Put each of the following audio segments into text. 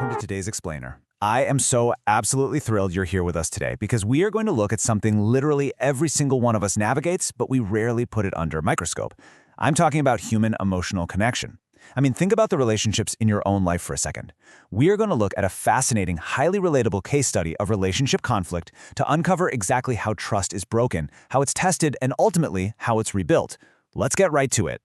welcome to today's Explainer. I am so absolutely thrilled you're here with us today because we are going to look at something literally every single one of us navigates, but we rarely put it under a microscope. I'm talking about human emotional connection. I mean, think about the relationships in your own life for a second. We are going to look at a fascinating, highly relatable case study of relationship conflict to uncover exactly how trust is broken, how it's tested, and ultimately, how it's rebuilt. Let's get right to it.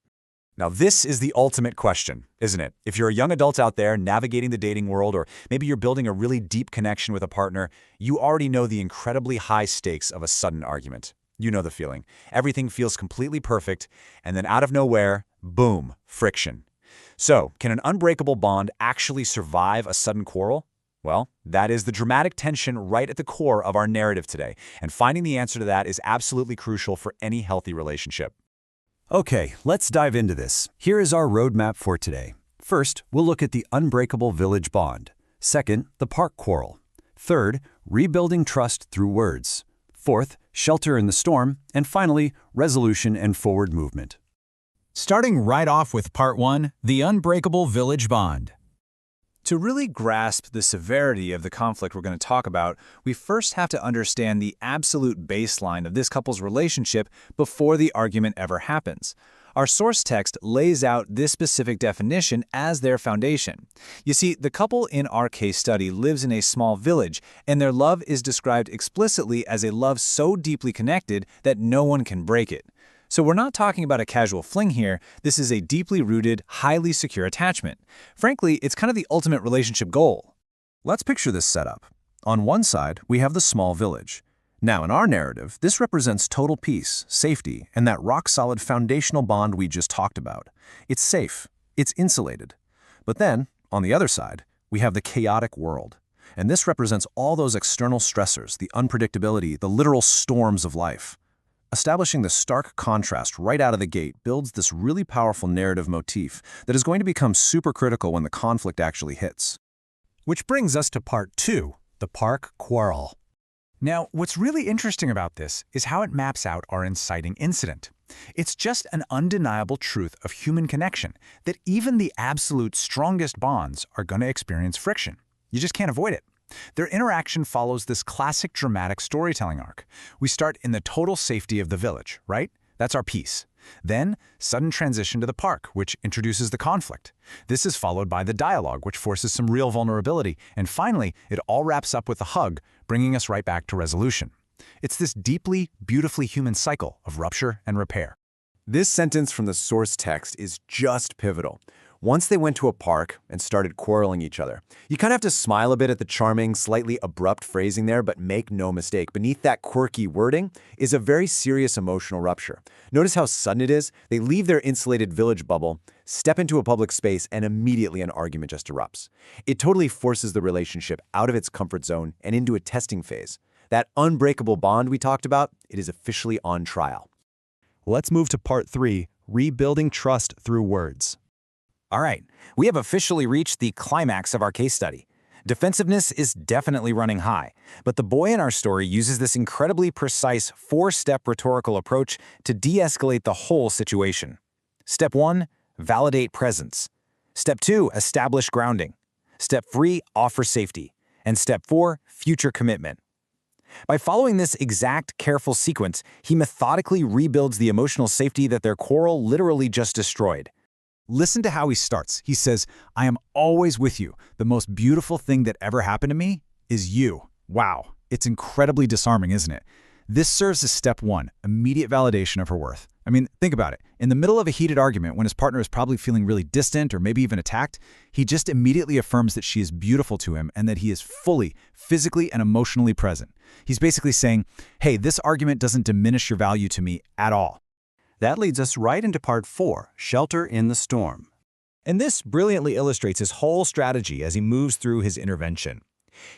Now, this is the ultimate question, isn't it? If you're a young adult out there navigating the dating world, or maybe you're building a really deep connection with a partner, you already know the incredibly high stakes of a sudden argument. You know the feeling. Everything feels completely perfect, and then out of nowhere, boom, friction. So, can an unbreakable bond actually survive a sudden quarrel? Well, that is the dramatic tension right at the core of our narrative today, and finding the answer to that is absolutely crucial for any healthy relationship. Okay, let's dive into this. Here is our roadmap for today. First, we'll look at the unbreakable village bond. Second, the park quarrel. Third, rebuilding trust through words. Fourth, shelter in the storm. And finally, resolution and forward movement. Starting right off with Part 1, the unbreakable village bond. To really grasp the severity of the conflict we're going to talk about, we first have to understand the absolute baseline of this couple's relationship before the argument ever happens. Our source text lays out this specific definition as their foundation. You see, the couple in our case study lives in a small village, and their love is described explicitly as a love so deeply connected that no one can break it. So we're not talking about a casual fling here. This is a deeply rooted, highly secure attachment. Frankly, it's kind of the ultimate relationship goal. Let's picture this setup. On one side, we have the small village. Now, in our narrative, this represents total peace, safety, and that rock-solid foundational bond we just talked about. It's safe. It's insulated. But then, on the other side, we have the chaotic world. And this represents all those external stressors, the unpredictability, the literal storms of life. Establishing the stark contrast right out of the gate builds this really powerful narrative motif that is going to become super critical when the conflict actually hits. Which brings us to Part 2, the park quarrel. Now, what's really interesting about this is how it maps out our inciting incident. It's just an undeniable truth of human connection that even the absolute strongest bonds are going to experience friction. You just can't avoid it. Their interaction follows this classic dramatic storytelling arc. We start in the total safety of the village, right? That's our piece. Then, sudden transition to the park, which introduces the conflict. This is followed by the dialogue, which forces some real vulnerability. And finally, it all wraps up with a hug, bringing us right back to resolution. It's this deeply, beautifully human cycle of rupture and repair. This sentence from the source text is just pivotal. Once they went to a park and started quarreling each other. You kind of have to smile a bit at the charming, slightly abrupt phrasing there, but make no mistake, beneath that quirky wording is a very serious emotional rupture. Notice how sudden it is. They leave their insulated village bubble, step into a public space, and immediately an argument just erupts. It totally forces the relationship out of its comfort zone and into a testing phase. That unbreakable bond we talked about, it is officially on trial. Let's move to Part 3, rebuilding trust through words. All right, we have officially reached the climax of our case study. Defensiveness is definitely running high, but the boy in our story uses this incredibly precise four-step rhetorical approach to de-escalate the whole situation. Step 1, validate presence. Step 2, establish grounding. Step 3, offer safety. And Step 4, future commitment. By following this exact, careful sequence, he methodically rebuilds the emotional safety that their quarrel literally just destroyed. Listen to how he starts. He says, "I am always with you. The most beautiful thing that ever happened to me is you." Wow, it's incredibly disarming, isn't it? This serves as step 1, immediate validation of her worth. I mean, think about it. In the middle of a heated argument, when his partner is probably feeling really distant or maybe even attacked, he just immediately affirms that she is beautiful to him and that he is fully, physically and emotionally present. He's basically saying, hey, this argument doesn't diminish your value to me at all. That leads us right into Part 4, shelter in the storm. And this brilliantly illustrates his whole strategy as he moves through his intervention.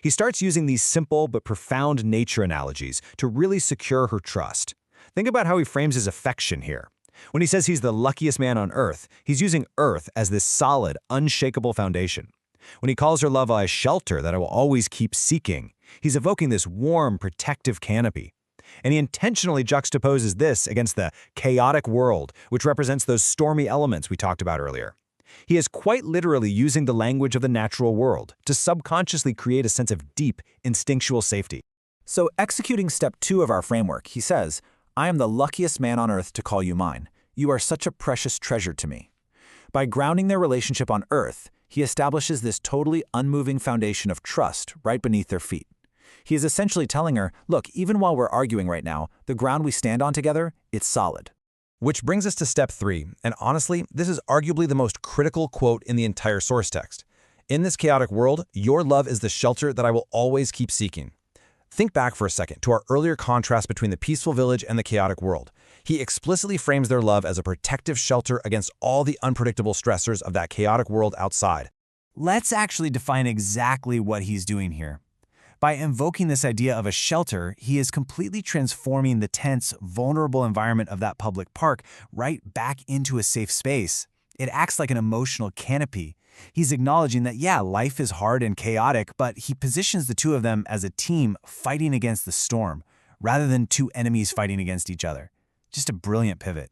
He starts using these simple but profound nature analogies to really secure her trust. Think about how he frames his affection here. When he says he's the luckiest man on earth, he's using earth as this solid, unshakable foundation. When he calls her love a shelter that I will always keep seeking, he's evoking this warm, protective canopy. And he intentionally juxtaposes this against the chaotic world, which represents those stormy elements we talked about earlier. He is quite literally using the language of the natural world to subconsciously create a sense of deep, instinctual safety. So executing step 2 of our framework, he says, I am the luckiest man on earth to call you mine. You are such a precious treasure to me. By grounding their relationship on earth, he establishes this totally unmoving foundation of trust right beneath their feet. He is essentially telling her, look, even while we're arguing right now, the ground we stand on together, it's solid. Which brings us to step 3, and honestly, this is arguably the most critical quote in the entire source text. In this chaotic world, your love is the shelter that I will always keep seeking. Think back for a second to our earlier contrast between the peaceful village and the chaotic world. He explicitly frames their love as a protective shelter against all the unpredictable stressors of that chaotic world outside. Let's actually define exactly what he's doing here. By invoking this idea of a shelter, he is completely transforming the tense, vulnerable environment of that public park right back into a safe space. It acts like an emotional canopy. He's acknowledging that, yeah, life is hard and chaotic, but he positions the two of them as a team fighting against the storm, rather than two enemies fighting against each other. Just a brilliant pivot.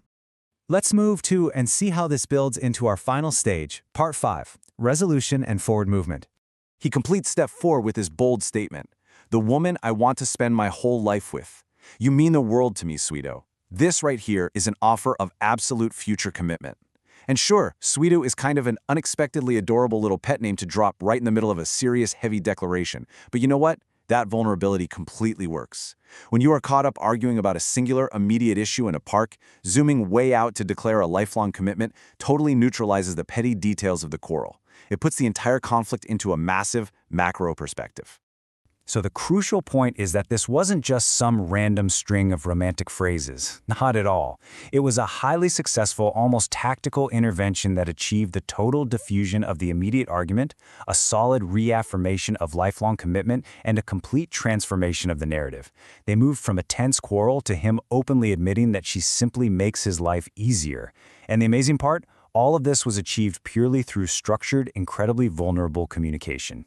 Let's move to and see how this builds into our final stage, part 5, resolution and forward movement. He completes step 4 with his bold statement, "The woman I want to spend my whole life with. You mean the world to me, Sweeto." This right here is an offer of absolute future commitment. And sure, Sweeto is kind of an unexpectedly adorable little pet name to drop right in the middle of a serious, heavy declaration. But you know what? That vulnerability completely works. When you are caught up arguing about a singular, immediate issue in a park, zooming way out to declare a lifelong commitment totally neutralizes the petty details of the quarrel. It puts the entire conflict into a massive, macro perspective. So the crucial point is that this wasn't just some random string of romantic phrases. Not at all. It was a highly successful, almost tactical intervention that achieved the total diffusion of the immediate argument, a solid reaffirmation of lifelong commitment, and a complete transformation of the narrative. They moved from a tense quarrel to him openly admitting that she simply makes his life easier. And the amazing part? All of this was achieved purely through structured, incredibly vulnerable communication.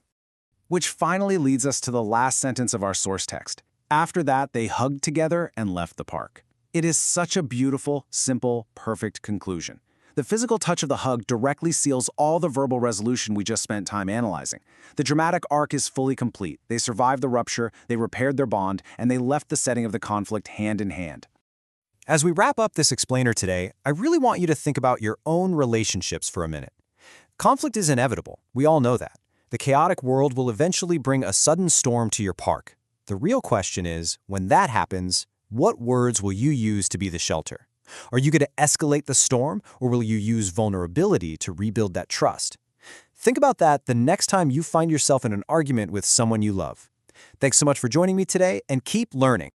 Which finally leads us to the last sentence of our source text. After that, they hugged together and left the park. It is such a beautiful, simple, perfect conclusion. The physical touch of the hug directly seals all the verbal resolution we just spent time analyzing. The dramatic arc is fully complete. They survived the rupture, they repaired their bond, and they left the setting of the conflict hand in hand. As we wrap up this explainer today, I really want you to think about your own relationships for a minute. Conflict is inevitable. We all know that. The chaotic world will eventually bring a sudden storm to your park. The real question is, when that happens, what words will you use to be the shelter? Are you going to escalate the storm, or will you use vulnerability to rebuild that trust? Think about that the next time you find yourself in an argument with someone you love. Thanks so much for joining me today, and keep learning.